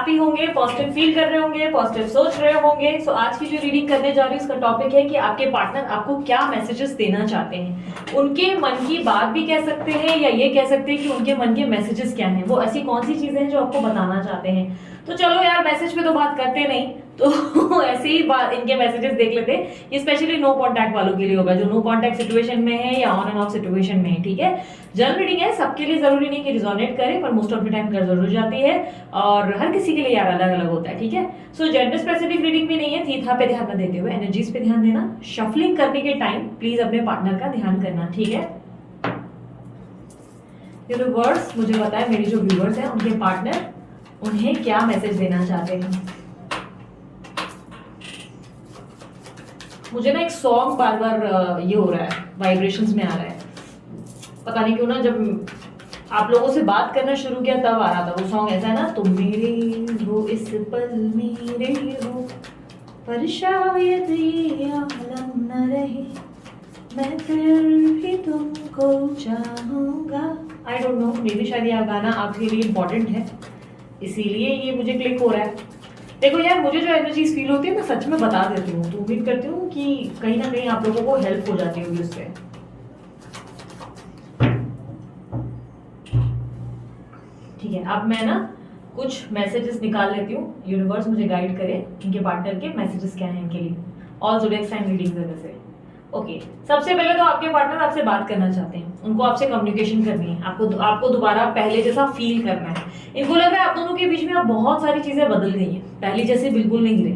Happy होंगे, positive feel कर रहे होंगे, पॉजिटिव सोच रहे होंगे। सो आज की जो रीडिंग करने जा रही हूँ उसका टॉपिक है कि आपके पार्टनर आपको क्या मैसेजेस देना चाहते हैं। उनके मन की बात भी कह सकते हैं या ये कह सकते हैं कि उनके मन के मैसेजेस क्या हैं, वो ऐसी कौन सी चीजें हैं जो आपको बताना चाहते हैं। तो चलो यार, मैसेज पे तो बात करते नहीं, तो ऐसे ही बात इनके मैसेजेस देख लेते हैं। ये स्पेशली नो कांटेक्ट वालों के लिए होगा, जो नो कांटेक्ट सिचुएशन में है या ऑन एंड ऑफ सिचुएशन में है, ठीक है। जनरल रीडिंग है, सबके लिए जरूरी नहीं कि रिजोनेट करे, पर मोस्ट ऑफ द टाइम कर जरूर जाती है और हर किसी के लिए यार अलग अलग होता है, ठीक है। सो जेंडर स्पेसिफिक रीडिंग भी नहीं है, थीथा पे ध्यान न देते हुए एनर्जीज पे ध्यान देना। शफलिंग करने के टाइम प्लीज अपने पार्टनर का ध्यान करना, ठीक है। यूनिवर्स मुझे बताए मेरी जो व्यूअर्स हैं उनके पार्टनर उन्हें क्या मैसेज देना चाहते हैं। मुझे ना एक सॉन्ग बार बार ये हो रहा है, वाइब्रेशंस में आ रहा है, पता नहीं क्यों ना। जब आप लोगों से बात करना शुरू किया तब आ रहा था वो सॉन्ग। ऐसा है ना, तुम मेरे हो इस पल मेरे हो, पर शायद ये आलम न रहे, मैं फिर भी तुमको चाहूंगा। I don't know, may be शायद यह गाना आपके लिए इम्पोर्टेंट है, इसीलिए ये मुझे क्लिक हो रहा है। देखो यार, मुझे जो एनर्जीज फील होती है मैं सच में बता देती हूँ, तो उम्मीद करती हूँ कि कहीं ना कहीं आप लोगों को हेल्प हो जाती होगी उससे। ठीक है, अब मैं ना कुछ मैसेजेस निकाल लेती हूँ, यूनिवर्स मुझे गाइड करे इनके पार्टनर के मैसेजेस क्या हैं इनके लिए, ऑल ज़ोडिएक साइन रीडिंग करने से। ओके, सबसे पहले तो आपके पार्टनर आपसे बात करना चाहते हैं, उनको आपसे कम्युनिकेशन करनी है, आपको दोबारा पहले जैसा फील करना है। इनको लग रहा है आप दोनों के बीच में अब बहुत सारी चीजें बदल गई हैं, पहले जैसे बिल्कुल नहीं रही।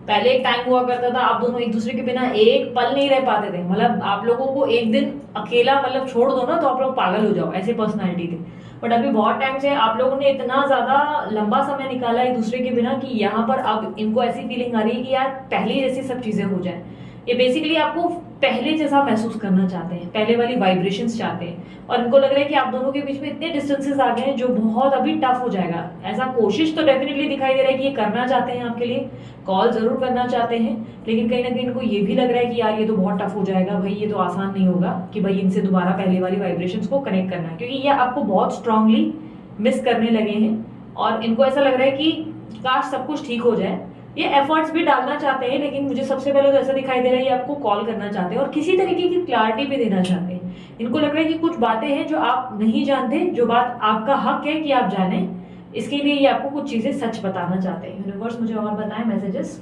पहले एक टाइम हुआ करता था आप दोनों एक दूसरे के बिना एक पल नहीं रह पाते थे, मतलब आप लोगों को एक दिन अकेला मतलब छोड़ दो ना तो आप लोग पागल हो जाओ, ऐसे पर्सनैलिटी थे। बट अभी बहुत टाइम से आप लोगों ने इतना ज्यादा लंबा समय निकाला एक दूसरे के बिना कि यहाँ पर अब इनको ऐसी फीलिंग आ रही है कि यार पहले जैसी सब चीजें हो जाए। ये बेसिकली आपको पहले जैसा महसूस करना चाहते हैं, पहले वाली वाइब्रेशंस चाहते हैं, और इनको लग रहा है कि आप दोनों के बीच में इतने डिस्टेंसेस आ गए हैं जो बहुत अभी टफ हो जाएगा। ऐसा कोशिश तो डेफिनेटली दिखाई दे रहा है कि ये करना चाहते हैं आपके लिए, कॉल जरूर करना चाहते हैं, लेकिन कहीं ना कहीं इनको ये भी लग रहा है कि यार ये तो बहुत टफ हो जाएगा भाई, ये तो आसान नहीं होगा कि भाई इनसे दोबारा पहले वाली वाइब्रेशंस को कनेक्ट करना है, क्योंकि ये आपको बहुत स्ट्रांगली मिस करने लगे हैं और इनको ऐसा लग रहा है कि काश सब कुछ ठीक हो जाए। ये एफर्ट्स भी डालना चाहते हैं, लेकिन मुझे सबसे पहले तो ऐसा दिखाई दे रहा है ये आपको कॉल करना चाहते हैं और किसी तरीके की क्लैरिटी भी देना चाहते हैं। इनको लग रहा है कि कुछ बातें हैं जो आप नहीं जानते, जो बात आपका हक है कि आप जाने, इसके लिए ये आपको कुछ चीजें सच बताना चाहते हैं। यूनिवर्स मुझे और बताएं मैसेजेस।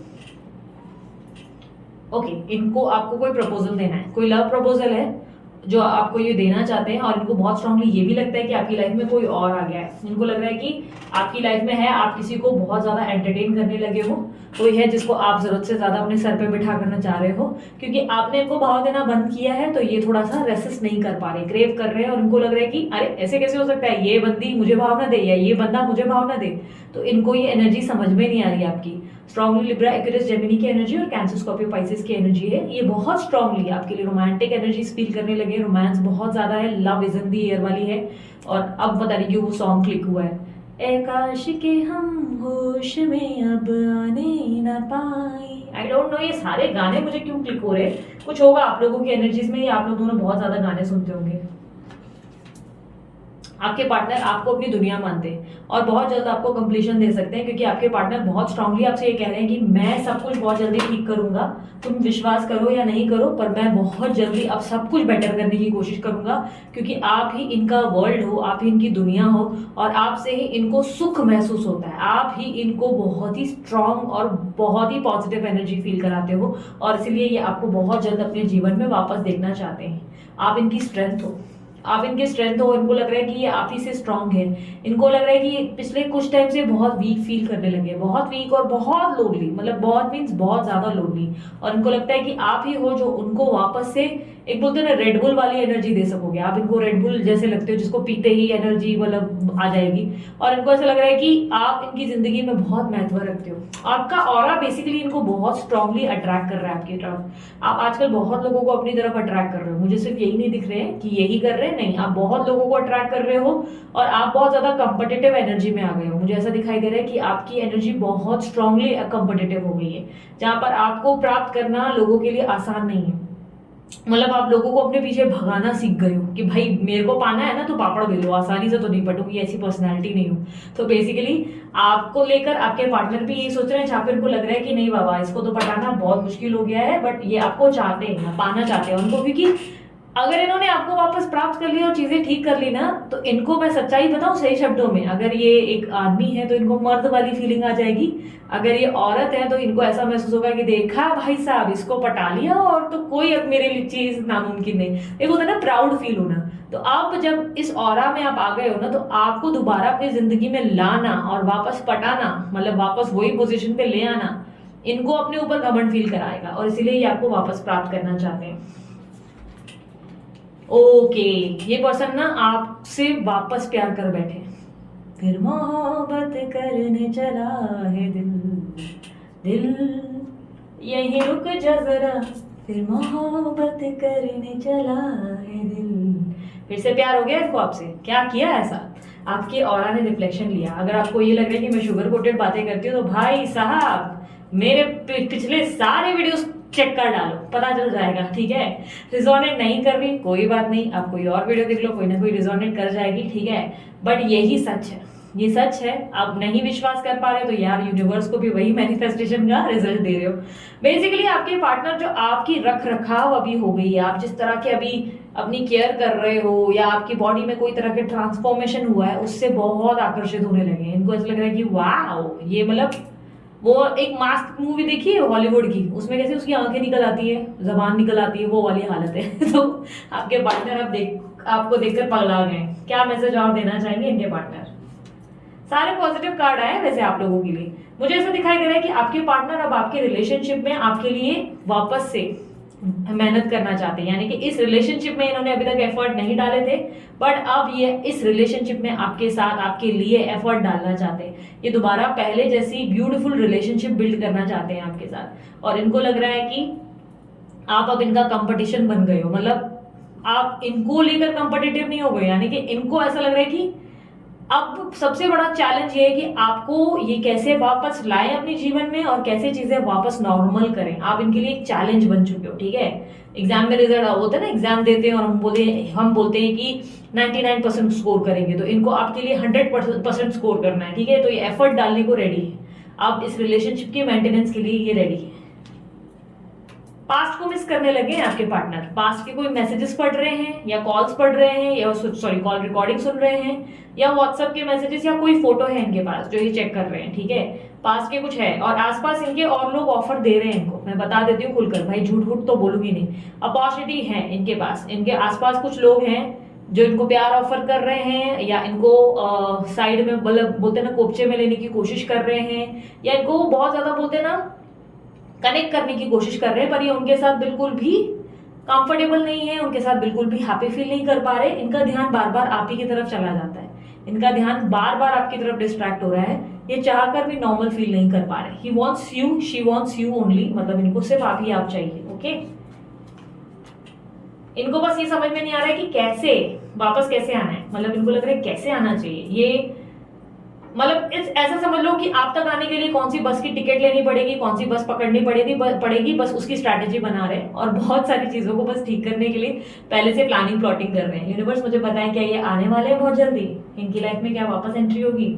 ओके, इनको आपको कोई प्रपोजल देना है, कोई लव प्रपोजल है जो आपको ये देना चाहते हैं, और इनको बहुत स्ट्रांगली ये भी लगता है कि आपकी लाइफ में कोई और आ गया है। इनको लग रहा है कि आपकी लाइफ में है, आप किसी को बहुत ज्यादा एंटरटेन करने लगे हो, कोई है जिसको आप जरूरत से ज्यादा अपने सर पे बिठा करना चाह रहे हो, क्योंकि आपने इनको भाव देना बंद किया है तो ये थोड़ा सा रेसिस्ट नहीं कर पा रहे, क्रेव कर रहे हैं, और इनको लग रहा है कि अरे ऐसे कैसे हो सकता है, ये बंदी मुझे भाव ना दे या ये बंदा मुझे भाव ना दे। तो इनको ये एनर्जी समझ में नहीं आ रही आपकी। स्ट्रांगली लिब्रा, एक्वेरियस, जेमिनी की एनर्जी और कैंसर, स्कॉर्पियो, पाइसेस की एनर्जी है। ये बहुत स्ट्रांगली आपके लिए रोमांटिक एनर्जीज फील करने लगे, रोमांस बहुत ज्यादा है, love is in the air वाली है। और अब बता रही वो सॉन्ग क्लिक हुआ है, ए काश के हम होश में अब आने न पाए। आई डोंट नो ये सारे गाने मुझे क्यों क्लिक हो रहे हैं, कुछ होगा आप लोगों की एनर्जीज में, या आप लोग दोनों बहुत ज्यादा गाने सुनते होंगे। आपके पार्टनर आपको अपनी दुनिया मानते हैं और बहुत जल्द आपको कंप्लीशन दे सकते हैं, क्योंकि आपके पार्टनर बहुत स्ट्रांगली आपसे ये कह रहे हैं कि मैं सब कुछ बहुत जल्दी ठीक करूंगा, तुम विश्वास करो या नहीं करो, पर मैं बहुत जल्दी अब सब कुछ बेटर करने की कोशिश करूंगा, क्योंकि आप ही इनका वर्ल्ड हो, आप ही इनकी दुनिया हो, और आपसे ही इनको सुख महसूस होता है, आप ही इनको बहुत ही स्ट्रांग और बहुत ही पॉजिटिव एनर्जी फील कराते हो, और इसीलिए ये आपको बहुत जल्द अपने जीवन में वापस देखना चाहते हैं। आप इनकी स्ट्रेंथ हो, आप इनके स्ट्रेंथ हो, इनको लग रहा है कि ये आप ही से स्ट्रांग है। इनको लग रहा है कि पिछले कुछ टाइम से बहुत वीक फील करने लगे, बहुत वीक और बहुत लोनली, मतलब बहुत मीन्स बहुत ज्यादा लोनली, और इनको लगता है कि आप ही हो जो उनको वापस से एक बोलते हैं ना रेडबुल वाली एनर्जी दे सकोगे। आप इनको रेडबुल जैसे लगते हो जिसको पीते ही एनर्जी मतलब आ जाएगी, और इनको ऐसा लग रहा है कि आप इनकी जिंदगी में बहुत महत्व रखते हो। आपका ऑरा बेसिकली इनको बहुत स्ट्रांगली अट्रैक्ट कर रहा है आपकी तरफ। आप आजकल बहुत लोगों को अपनी तरफ अट्रैक्ट कर रहे हो, मुझे सिर्फ यही नहीं दिख रहे हैं कि यही कर रहे हैं, नहीं, आप बहुत लोगों को अट्रैक्ट कर रहे हो और आप बहुत ज्यादा कंपटिटिव एनर्जी में आ गए हो। मुझे ऐसा दिखाई दे रहा है कि आपकी एनर्जी बहुत स्ट्रांगली कंपटिटिव हो गई है, जहां पर आपको प्राप्त करना लोगों के लिए आसान नहीं है। मतलब आप लोगों को अपने पीछे भगाना सीख गए हो कि भाई मेरे को पाना है ना तो पापड़ बेलो, आसानी से तो नहीं पटूंगी, ऐसी पर्सनैलिटी नहीं हूँ। तो बेसिकली आपको लेकर आपके पार्टनर भी यही सोच रहे हैं, जहाँ पे इनको लग रहा है कि नहीं बाबा इसको तो पटाना बहुत मुश्किल हो गया है, बट ये आपको चाहते हैं, पाना चाहते हैं उनको, क्योंकि अगर इन्होंने आपको वापस प्राप्त कर लिया और चीजें ठीक कर ली ना, तो इनको मैं सच्चाई बताऊं सही शब्दों में, अगर ये एक आदमी है तो इनको मर्द वाली फीलिंग आ जाएगी, अगर ये औरत है तो इनको ऐसा महसूस होगा कि देखा भाई साहब इसको पटा लिया और तो कोई अब मेरे लिए चीज नामुमकिन नहीं। एक होता है ना प्राउड फील होना। तो आप जब इस ऑरा में आप आ गए हो ना, तो आपको दोबारा अपनी जिंदगी में लाना और वापस पटाना, मतलब वापस वही पोजीशन पे ले आना, इनको अपने ऊपर घमंड फील कराएगा और इसीलिए ये आपको वापस प्राप्त करना चाहते हैं। ओके, ये पर्सन ना आपसे वापस प्यार कर बैठे, फिर मोहब्बत करने चला है दिल, दिल यहीं रुक जा जरा, फिर मोहब्बत करने चला है दिल। फिर से प्यार हो गया इसको आपसे, क्या किया ऐसा? आपके ऑरा ने रिफ्लेक्शन लिया। अगर आपको ये लग रहा है कि मैं शुगर कोटेड बातें करती हूँ, तो भाई साहब मेरे पिछले सारे वीडियोस चेक कर डालो, पता चल जाएगा, ठीक है। रिजोनेट नहीं कर रही कोई बात नहीं, आप कोई और वीडियो देख लो, कोई ना कोई रिजोनेट कर जाएगी, ठीक है। बट यही सच है, ये सच है। आप नहीं विश्वास कर पा रहे हो तो यार यूनिवर्स को भी वही मैनिफेस्टेशन का रिजल्ट दे रहे हो। बेसिकली आपके पार्टनर जो आपकी रख रखाव अभी हो गई है, आप जिस तरह के अभी अपनी केयर कर रहे हो या आपकी बॉडी में कोई तरह के ट्रांसफॉर्मेशन हुआ है, उससे बहुत आकर्षित होने लगे हैं। इनको ऐसा लग रहा है कि वाह, ये मतलब वो एक मास्क मूवी देखी है हॉलीवुड की, उसमें कैसे उसकी आंखें निकल आती है, जबान निकल आती है, वो वाली हालत है। तो आपके पार्टनर आपको देखकर पगला गए। क्या मैसेज और देना चाहेंगे इनके पार्टनर? सारे पॉजिटिव कार्ड आए वैसे आप लोगों के लिए। मुझे ऐसा दिखाई दे रहा है कि आपके पार्टनर अब आपके रिलेशनशिप में आपके लिए वापस से मेहनत करना चाहते हैं, यानी कि इस रिलेशनशिप में इन्होंने अभी तक एफर्ट नहीं डाले थे, बट अब ये इस रिलेशनशिप में आपके साथ आपके लिए एफर्ट डालना चाहते हैं। ये दोबारा पहले जैसी ब्यूटीफुल रिलेशनशिप बिल्ड करना चाहते हैं आपके साथ, और इनको लग रहा है कि आप अब इनका कंपटीशन बन गए हो, मतलब आप इनको लेकर कंपटीटिव नहीं हो गए, यानी कि इनको ऐसा लग रहा है कि अब सबसे बड़ा चैलेंज ये है कि आपको ये कैसे वापस लाएं अपने जीवन में और कैसे चीजें वापस नॉर्मल करें। आप इनके लिए एक चैलेंज बन चुके हो, ठीक है। एग्जाम में रिजल्ट होता है ना, एग्जाम देते हैं और हम बोलते हैं कि 99% स्कोर करेंगे, तो इनको आपके लिए 100% स्कोर करना है, ठीक है। तो ये एफर्ट डालने को रेडी है, आप इस रिलेशनशिप के मेंटेनेंस के लिए ये रेडी है। पास्ट को मिस करने लगे हैं आपके पार्टनर, पास्ट के कोई मैसेजेस पढ़ रहे हैं या कॉल्स पढ़ रहे हैं या सॉरी कॉल रिकॉर्डिंग सुन रहे हैं या व्हाट्सएप के मैसेजेस या कोई फोटो है इनके पास जो ये चेक कर रहे हैं, ठीक है। पास्ट के कुछ है और आसपास इनके और लोग ऑफर दे रहे हैं इनको, मैं बता देती हूँ खुलकर, भाई झूठ झूठ तो बोलूंगी नहीं, अपॉर्चुनिटी है इनके पास। इनके आसपास कुछ लोग हैं जो इनको प्यार ऑफर कर रहे हैं या इनको साइड में बोलते ना कोपचे में लेने की कोशिश कर रहे हैं, या इनको बहुत ज्यादा बोलते ना कनेक्ट करने की कोशिश कर रहे हैं, पर ये उनके साथ बिल्कुल भी कंफर्टेबल नहीं है, उनके साथ बिल्कुल भी हैप्पी फील नहीं कर पा रहे। इनका ध्यान बार बार आप ही की तरफ चला जाता है, इनका ध्यान बार बार आपकी तरफ डिस्ट्रैक्ट हो रहा है, ये चाहकर भी नॉर्मल फील नहीं कर पा रहे। He wants you, she wants you only, मतलब इनको सिर्फ आप ही आप चाहिए, ओके। इनको बस ये समझ में नहीं आ रहा है कि कैसे वापस कैसे आना है, मतलब इनको लग रहा है कैसे आना चाहिए। ये मतलब ऐसा समझ लो कि आप तक आने के लिए कौन सी बस की टिकट लेनी पड़ेगी, कौन सी बस पकड़नी पड़ेगी, बस उसकी स्ट्रैटेजी बना रहे हैं और बहुत सारी चीजों को बस ठीक करने के लिए पहले से प्लानिंग प्लॉटिंग कर रहे हैं। यूनिवर्स मुझे बताएं, क्या ये आने वाले हैं बहुत जल्दी? इनकी लाइफ में क्या वापस एंट्री होगी?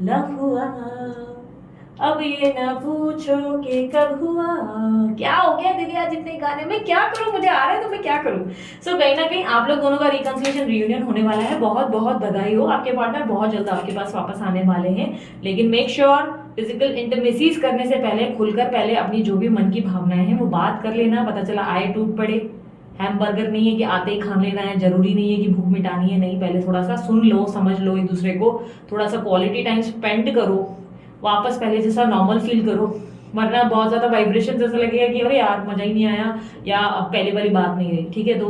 लव हुआ अब ये ना पूछो कि कब हुआ। क्या हो गया दीदी आज इतने गाने में, क्या करूं, मुझे आ रहा है तो मैं क्या करूं। सो कहीं ना कहीं आप लोग दोनों का रिकंसिलिएशन रियूनियन होने वाला है, बहुत बहुत बधाई हो। आपके पार्टनर बहुत जल्द आपके पास वापस आने वाले हैं, लेकिन मेक श्योर फिजिकल इंटीमेसीज करने से पहले खुलकर पहले अपनी जो भी मन की भावनाएं हैं वो बात कर लेना। पता चला आए टूट पड़े, हैमबर्गर नहीं है कि आते ही खा लेना है, जरूरी नहीं है कि भूख मिटानी है, नहीं, पहले थोड़ा सा सुन लो, समझ लो एक दूसरे को, थोड़ा सा क्वालिटी टाइम स्पेंड करो, वापस पहले जैसा नॉर्मल फील करो, वरना बहुत ज्यादा वाइब्रेशन जैसा लगेगा कि अरे यार मजा ही नहीं आया या अब पहले वाली बात नहीं रही, ठीक है। तो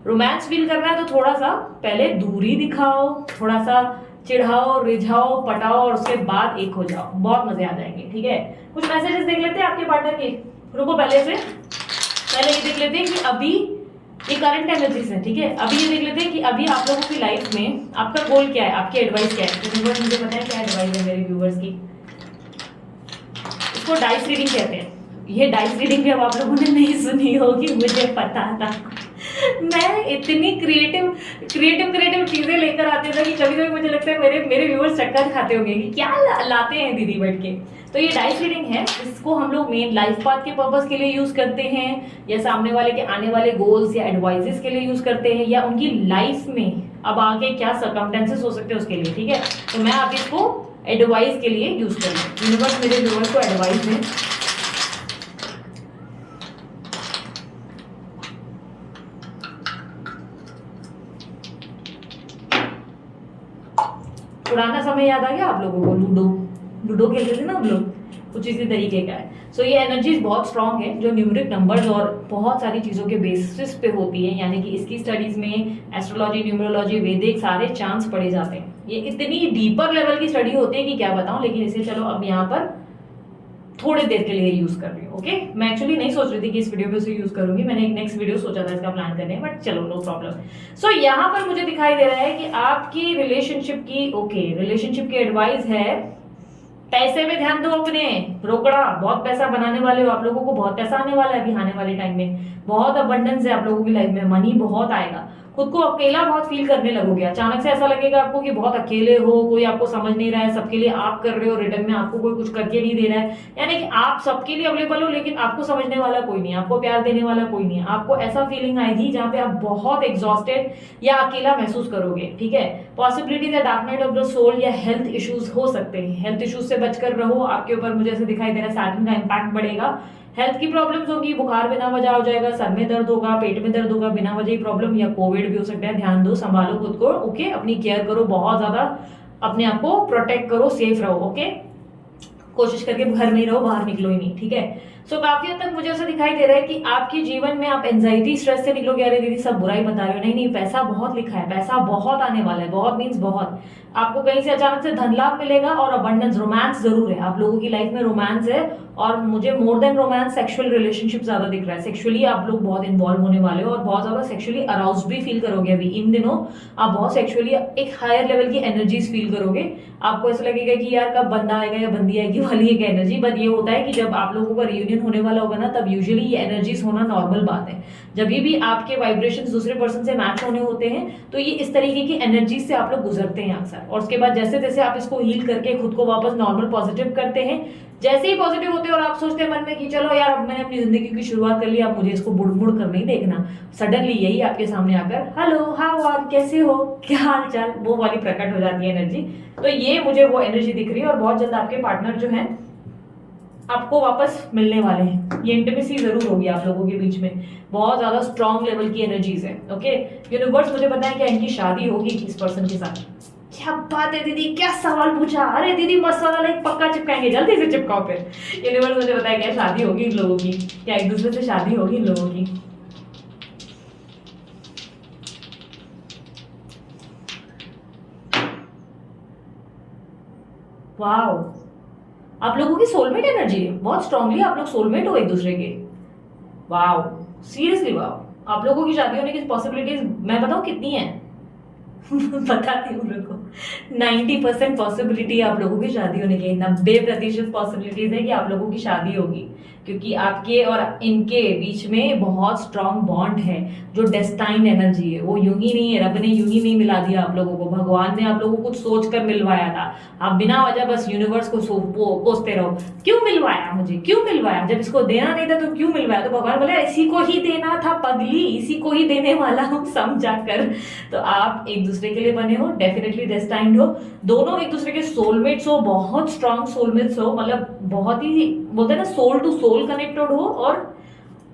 रोमांस फील करना है तो थोड़ा सा पहले दूरी दिखाओ, थोड़ा सा चिढ़ाओ, रिझाओ, पटाओ और उसके बाद एक हो जाओ, बहुत मजे आ जाएंगे, ठीक है। कुछ मैसेजेस देख लेते हैं आपके पार्टनर के, रुको पहले ये देख लेते हैं कि अभी ये करंट एनर्जीज है, ठीक है। अभी ये देख लेते हैं कि अभी आप लोगों की लाइफ में आपका गोल क्या है, आपकी एडवाइस क्या है। यूनिवर्स मुझे पता है क्या एडवाइस है मेरे व्यूवर्स की। इसको डाइस रीडिंग कहते हैं। ये डाइस रीडिंग भी अब आप लोगों ने नहीं सुनी होगी, मुझे पता था। मैं इतनी क्रिएटिव चीजें लेकर आती हूँ कि कभी कभी मुझे लगता है मेरे व्यूअर्स चक्कर खाते होंगे कि क्या लाते हैं दीदी बैठ के। तो ये डाइस रीडिंग है, इसको हम लोग मेन लाइफ पाथ के पर्पस के लिए यूज करते हैं, या सामने वाले के आने वाले गोल्स या एडवाइजेस के लिए यूज करते हैं, या उनकी लाइफ में अब आगे क्या सर्कमस्टेंसेस हो सकते हैं उसके लिए। ठीक है, तो मैं आप इसको एडवाइस के लिए यूज करूँगी। यूनिवर्स मेरे व्यूअर्स को एडवाइस दें। पुराना समय याद आ गया आप लोगों को? लूडो खेलते थे ना हम लोग, कुछ इसी तरीके का है। सो ये एनर्जीज बहुत स्ट्रांग है जो न्यूमेरिक नंबर्स और बहुत सारी चीज़ों के बेसिस पे होती है, यानी कि इसकी स्टडीज में एस्ट्रोलॉजी, न्यूमरोलॉजी, वैदिक सारे चांस पढ़े जाते हैं। ये इतनी डीपर लेवल की स्टडी होती है कि क्या बताऊं, लेकिन इसे चलो अब यहाँ पर थोड़ी देर के लिए यूज कर रही हूँ। ओके, मैं एक्चुअली नहीं सोच रही थी कि इस वीडियो पे उसे यूज करूंगी, मैंने एक नेक्स्ट वीडियो सोचा था इसका प्लान करने, बट चलो नो प्रॉब्लम। सो यहाँ पर मुझे दिखाई दे रहा है कि आपकी रिलेशनशिप की रिलेशनशिप की एडवाइस है, पैसे में ध्यान दो अपने, रोकड़ा, बहुत पैसा बनाने वाले हो आप लोगों को, बहुत पैसा आने वाला है अभी आने वाले टाइम में, बहुत अबंडेंस है आप लोगों की लाइफ में, मनी बहुत आएगा। खुद को अकेला बहुत फील करने लगोगे, अचानक से ऐसा लगेगा आपको कि बहुत अकेले हो, कोई आपको समझ नहीं रहा है, सबके लिए आप कर रहे हो, रिटर्न में आपको कोई कुछ करके नहीं दे रहा है, यानी कि आप सबके लिए अवेलेबल हो लेकिन आपको समझने वाला कोई नहीं, आपको प्यार देने वाला कोई नहीं है। आपको ऐसा फीलिंग आएगी जहाँ पे आप बहुत एग्जॉस्टेड या अकेला महसूस करोगे। ठीक है, पॉसिबिलिटीज है dark night of the soul या हेल्थ इश्यूज हो सकते हैं, हेल्थ इश्यूज से बचकर रहो। आपके ऊपर मुझे ऐसे दिखाई दे रहा है सैटर्न का इम्पैक्ट बढ़ेगा, हेल्थ की प्रॉब्लम्स होगी, बुखार बिना वजह हो जाएगा, सर में दर्द होगा, पेट में दर्द होगा बिना वजह ही प्रॉब्लम, या कोविड भी हो सकता है। ध्यान दो, संभालो खुद को। ओके, अपनी केयर करो, बहुत ज्यादा अपने आप को प्रोटेक्ट करो, सेफ रहो। ओके, कोशिश करके घर में ही रहो, बाहर निकलो ही नहीं। ठीक है, सो काफी हद तक मुझे ऐसा दिखाई दे रहा है कि आपके जीवन में आप एंजाइटी, स्ट्रेस से निकलोगे। अरे दीदी सब बुराई बता रहे हो, नहीं नहीं, पैसा बहुत लिखा है, पैसा बहुत आने वाला है, बहुत मीन्स बहुत। आपको कहीं से अचानक से धन लाभ मिलेगा और अबंडेंस, रोमांस जरूर है आप लोगों की लाइफ में, रोमांस है। और मुझे more than romance sexual relationship ज्यादा दिख रहा है, सेक्सुअली आप लोग बहुत इन्वॉल्व होने वाले हो और बहुत ज्यादा सेक्सुअली अराउज भी फील करोगे। अभी इन दिनों आप बहुत सेक्सुअली एक हायर लेवल की एनर्जीज फील करोगे। आपको ऐसा लगेगा कि यार कब बंदा आएगा या बंदी आएगी वाली एक एनर्जी। बट ये होता है कि जब आप लोगों का रियूनियन होने वाला होगा ना, तब यूजुअली ये एनर्जीज होना नॉर्मल बात है। जब भी आपके वाइब्रेशंस दूसरे पर्सन से मैच होने होते हैं तो ये इस तरीके की एनर्जीज से आप लोग गुजरते हैं अक्सर, और उसके बाद जैसे जैसे आप इसको हील करके खुद को वापस नॉर्मल पॉजिटिव करते हैं, जैसे ही पॉजिटिव होते हैं और आप सोचते हैं मन में कि चलो यार अब मैंने अपनी जिंदगी की शुरुआत कर ली, अब मुझे इसको बुड़ बुड़ कर नहीं देखना, सडनली यही आपके सामने आकर हेलो हाउ आर, कैसे हो, क्या हाल चाल, वो वाली प्रकट हो जाती है एनर्जी। तो ये मुझे वो एनर्जी दिख रही है और बहुत जल्द आपके पार्टनर जो है आपको वापस मिलने वाले हैं। ये इंटीमेसी जरूर होगी आप लोगों के बीच में, बहुत ज्यादा स्ट्रॉन्ग लेवल की एनर्जीज है। ओके, यूनिवर्स मुझे बताएं क्या इनकी शादी होगी इस पर्सन के साथ? क्या बात है दीदी, क्या सवाल पूछा, अरे दीदी मस्त सवाल है, पक्का चिपकाएंगे, जल्दी से चिपकाओ फिर। यूनिवर्स मुझे बताया क्या शादी होगी इन लोगों की, क्या एक दूसरे से शादी होगी इन लोगों की? वाओ, आप लोगों की सोलमेट एनर्जी है, बहुत स्ट्रांगली आप लोग सोलमेट हो एक दूसरे के। वाओ, सीरियसली वाओ, आप लोगों की शादी होने की पॉसिबिलिटीज मैं बताऊं कितनी है? बताती हूँ रुको। 90% पॉसिबिलिटी आप लोगों की शादी होने की, 90% पॉसिबिलिटीज है कि आप लोगों की शादी होगी, क्योंकि आपके और इनके बीच में बहुत स्ट्रांग बॉन्ड है। जो डेस्टाइन एनर्जी है वो यूं ही नहीं है, रब ने यूं ही नहीं मिला दिया आप लोगों को, भगवान ने आप लोगों को कुछ सोच कर मिलवाया था। आप बिना वजह बस यूनिवर्स को कोसते रहो, क्यों मिलवाया मुझे, क्यों मिलवाया, जब इसको देना नहीं था तो क्यों मिलवाया? तो भगवान बोले इसी को ही देना था पगली, इसी को ही देने वाला हूँ समझा कर। तो आप एक दूसरे के लिए बने हो, डेफिनेटली डेस्टाइन्ड हो, दोनों एक दूसरे के सोलमेट्स हो, बहुत स्ट्रांग सोलमेट्स हो, मतलब बहुत ही बोलते हैं ना सोल टू सोल कनेक्टेड हो। और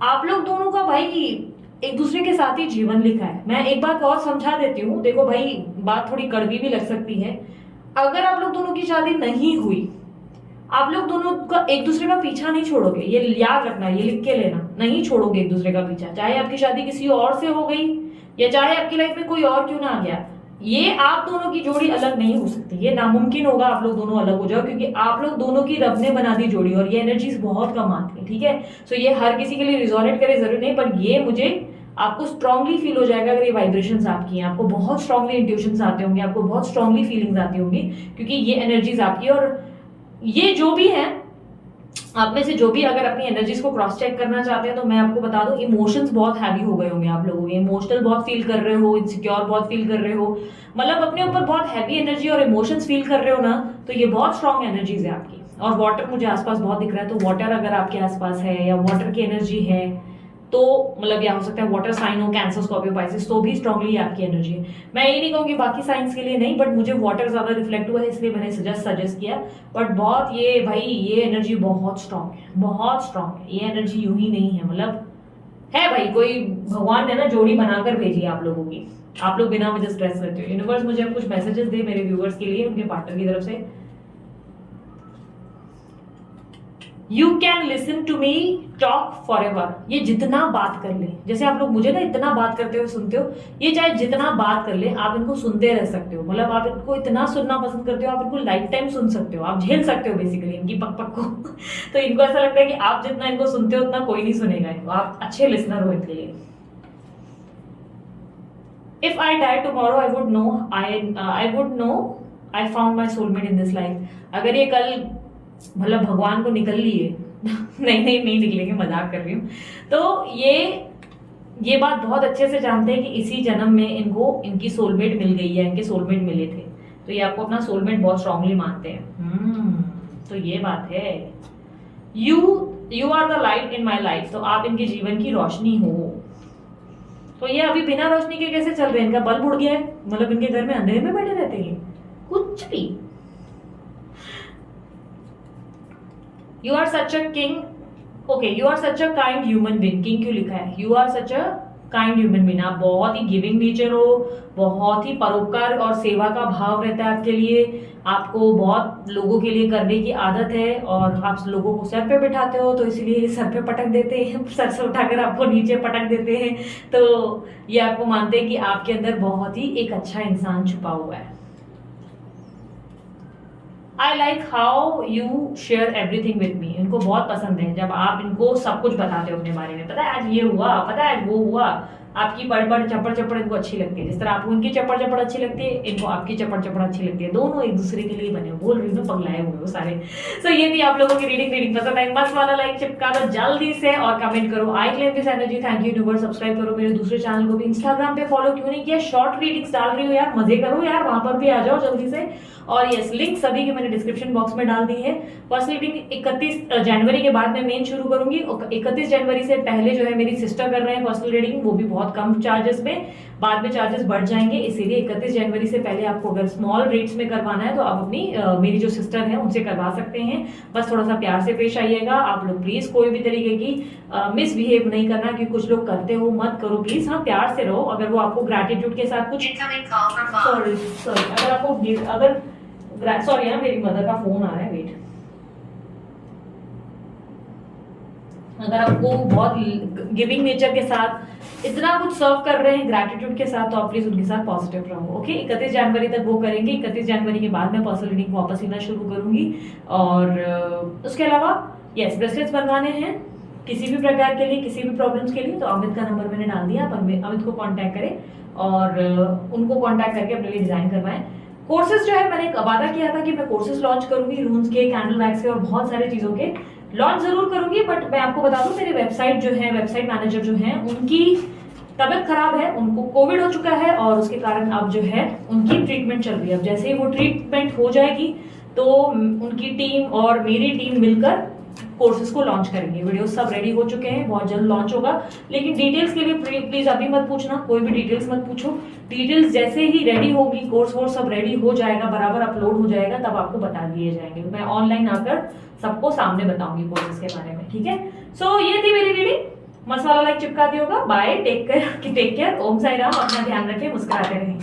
आप लोग दोनों का भाई एक दूसरे के साथ ही जीवन लिखा है। मैं एक बात और समझा देती हूँ, देखो भाई बात थोड़ी कड़वी भी लग सकती है, अगर आप लोग दोनों की शादी नहीं हुई, आप लोग दोनों का एक दूसरे का पीछा नहीं छोड़ोगे, ये याद रखना, ये लिख के लेना, नहीं छोड़ोगे एक दूसरे का पीछा, चाहे आपकी शादी किसी और से हो गई या चाहे आपकी लाइफ में कोई और क्यों ना आ गया, ये आप दोनों की जोड़ी अलग नहीं हो सकती, ये नामुमकिन होगा आप लोग दोनों अलग हो जाओ, क्योंकि आप लोग दोनों की रब ने बना दी जोड़ी और ये एनर्जीज बहुत कम आती है। ठीक है, सो ये हर किसी के लिए रिजोनेट करे जरूरी नहीं, पर ये मुझे आपको स्ट्रांगली फील हो जाएगा अगर ये वाइब्रेशंस आपकी हैं, आपको बहुत स्ट्रांगली इंट्यूशंस आते होंगे, आपको बहुत स्ट्रांगली फीलिंग्स आती होंगी, क्योंकि ये एनर्जीज आपकी और ये जो भी है आप में से जो भी अगर अपनी एनर्जीज को क्रॉस चेक करना चाहते हैं तो मैं आपको बता दूं, इमोशंस बहुत हैवी हो गए होंगे आप लोगों के, इमोशनल बहुत फील कर रहे हो, इनसिक्योर बहुत फील कर रहे हो, मतलब अपने ऊपर बहुत हैवी एनर्जी और इमोशंस फील कर रहे हो ना, तो ये बहुत स्ट्रांग एनर्जीज है आपकी। और वाटर मुझे आसपास बहुत दिख रहा है, तो वाटर अगर आपके आसपास है या वाटर की एनर्जी है तो मतलब या हो सकता है वाटर साइन हो, कैंसर, स्कॉर्पियो, पाइसेस, तो भी स्ट्रांगली आपकी एनर्जी है। मैं ये नहीं कहूंगी बाकी साइंस के लिए नहीं, बट मुझे वाटर ज्यादा रिफ्लेक्ट हुआ है इसलिए मैंने सजेस्ट किया। बट बहुत ये भाई ये एनर्जी बहुत स्ट्रांग है, बहुत स्ट्रांग है ये एनर्जी, यूं ही नहीं है, मतलब है भाई, कोई भगवान ने ना जोड़ी बनाकर भेजी है आप लोगों की, आप लोग बिना वजह स्ट्रेस करते हो। यूनिवर्स मुझे अब कुछ मैसेजेस दे मेरे व्यूअर्स के लिए, उनके पार्टनर की तरफ से। You can listen to me talk forever, ये जितना बात कर ले, जैसे आप लोग मुझे ना इतना बात करते हो सुनते हो, ये चाहे जितना बात कर ले आप इनको सुनते रह सकते हो, मतलब आप इनको इतना सुनना पसंद करते हो, आप इनको लाइफ टाइम सुन सकते हो, आप झेल सकते हो बेसिकली इनकी पक पक को तो इनको ऐसा लगता है कि आप जितना इनको सुनते हो उतना कोई नहीं सुनेगा इनको, आप अच्छे लिसनर हो इनके लिए। If I die tomorrow I would know I found my soulmate in this life, अगर ये कल मतलब भगवान को निकल लिए नहीं निकलेंगे, मजाक कर रही हूँ, तो ये बात बहुत अच्छे से जानते हैं कि इसी जन्म में इनको इनकी सोलमेट मिल गई है, इनके सोलमेट मिले थे, तो ये आपको अपना सोलमेट बहुत स्ट्रांगली मानते हैं। तो ये बात है। You are the light in my life, तो आप इनके जीवन की रोशनी हो। तो ये अभी बिना रोशनी के कैसे चल रहे हैं, इनका बल्ब उड़ गया है, मतलब इनके घर में अंधेरे में बैठे रहते हैं कुछ भी। You are such a king, okay, you are such a kind human being, king क्यों लिखा है, you are such a kind human being, आप बहुत ही गिविंग नेचर हो, बहुत ही परोपकार और सेवा का भाव रहता है आपके लिए, आपको बहुत लोगों के लिए करने की आदत है, और आप लोगों को सर पे बिठाते हो तो इसलिए सर पे पटक देते हैं, सर से उठाकर आपको नीचे पटक देते हैं, तो ये आपको मानते हैं कि आपके अंदर बहुत ही एक अच्छा इंसान छुपा हुआ है। I like how you share everything with me, इनको बहुत पसंद है जब आप इनको सब कुछ बताते हो अपने बारे में, पता है आज ये हुआ, पता है आज वो हुआ, आपकी पड़ चप्पड़ चप्पड़ इनको अच्छी लगती है, जिस तरह आपको इनकी चप्पड़ चप्पड़ अच्छी लगती है, इनको आपकी चप्पड़ चप्पड़ अच्छी लगती है, दोनों एक दूसरे के लिए बने, बोल रही हूँ पगलाए हुए हो सारे। सो ये थी आप लोगों की रीडिंग पसंद आई, मस्त वाला लाइक चिपका दो जल्दी से और कमेंट करो I claim this energy, thank you universe, subscribe करो मेरे दूसरे चैनल को भी, इंस्टाग्राम पे फॉलो क्यों नहीं किया, शॉर्ट रीडिंग्स डाल रही हो यार, मजे करो यार, वहां पर भी आ जाओ जल्दी से। और यस, लिंक सभी के मैंने डिस्क्रिप्शन बॉक्स में डाल दी है। फर्स्ट रीडिंग 31 जनवरी के बाद मैं मेन शुरू करूंगी, 31 जनवरी से पहले जो है मेरी सिस्टर कर रहे हैं पर्सनल रीडिंग, वो भी बहुत कम चार्जेस में, बाद में चार्जेस बढ़ जाएंगे, इसीलिए 31 जनवरी से पहले आपको अगर स्मॉल रेट्स में करवाना है तो आप अपनी मेरी जो सिस्टर है उनसे करवा सकते हैं, बस थोड़ा सा प्यार से पेश आइएगा आप लोग प्लीज, कोई भी तरीके की मिसबिहेव नहीं करना, क्योंकि कुछ लोग करते हो, मत करो प्लीज, हाँ प्यार से रहो, अगर वो आपको ग्रेटिट्यूड के साथ कुछ सॉरी अगर आपको अगर सॉरी यार मेरी मदर का फोन आ रहा है, वेट, अगर आपको बहुत गिविंग नेचर के साथ इतना कुछ सर्व कर रहे हैं ग्रैटिट्यूड के साथ, तो आप प्लीज उनके साथ पॉजिटिव रहो, ओके। 31 जनवरी तक वो करेंगे, 31 जनवरी के बाद मैं पर्सनल रीडिंग वापस लेना शुरू करूंगी। और उसके अलावा यस, ब्रेसलेट्स बनवाने हैं किसी भी प्रकार के लिए, किसी भी प्रॉब्लम्स के लिए, तो अमित का नंबर मैंने डाल दिया, आप अमित को कांटेक्ट करें और उनको कांटेक्ट करके अपने लिए डिजाइन करवाएं। कोर्सेज जो है मैंने वादा किया था कि मैं कोर्सेज लॉन्च करूंगी, रून्स के, कैंडल वैक्स के और बहुत सारे चीजों के लॉन्च जरूर करूंगी, बट मैं आपको बता दूं मेरे वेबसाइट जो है, वेबसाइट मैनेजर जो है उनकी तबीयत खराब है, उनको कोविड हो चुका है और उसके कारण अब जो है उनकी ट्रीटमेंट चल रही है। अब जैसे ही वो ट्रीटमेंट हो जाएगी तो उनकी टीम और मेरी टीम मिलकर कोर्सेज को लॉन्च करेंगे। वीडियो सब रेडी हो चुके हैं, बहुत जल्द लॉन्च होगा, लेकिन डिटेल्स के लिए प्लीज अभी मत पूछना, कोई भी डिटेल्स मत पूछो, डिटेल्स जैसे ही रेडी होगी, कोर्स वोर्स सब रेडी हो जाएगा, बराबर अपलोड हो जाएगा, तब आपको बता दिए जाएंगे, मैं ऑनलाइन आकर सबको सामने बताऊंगी कोर्सेज के बारे में, ठीक है। सो ये थी मेरी रीडिंग, मस्त वाला लाइक चिपका दिया होगा, बाय, टेक केयर, ओम साई राम, अपना ध्यान रखें, मुस्कुराते रहें।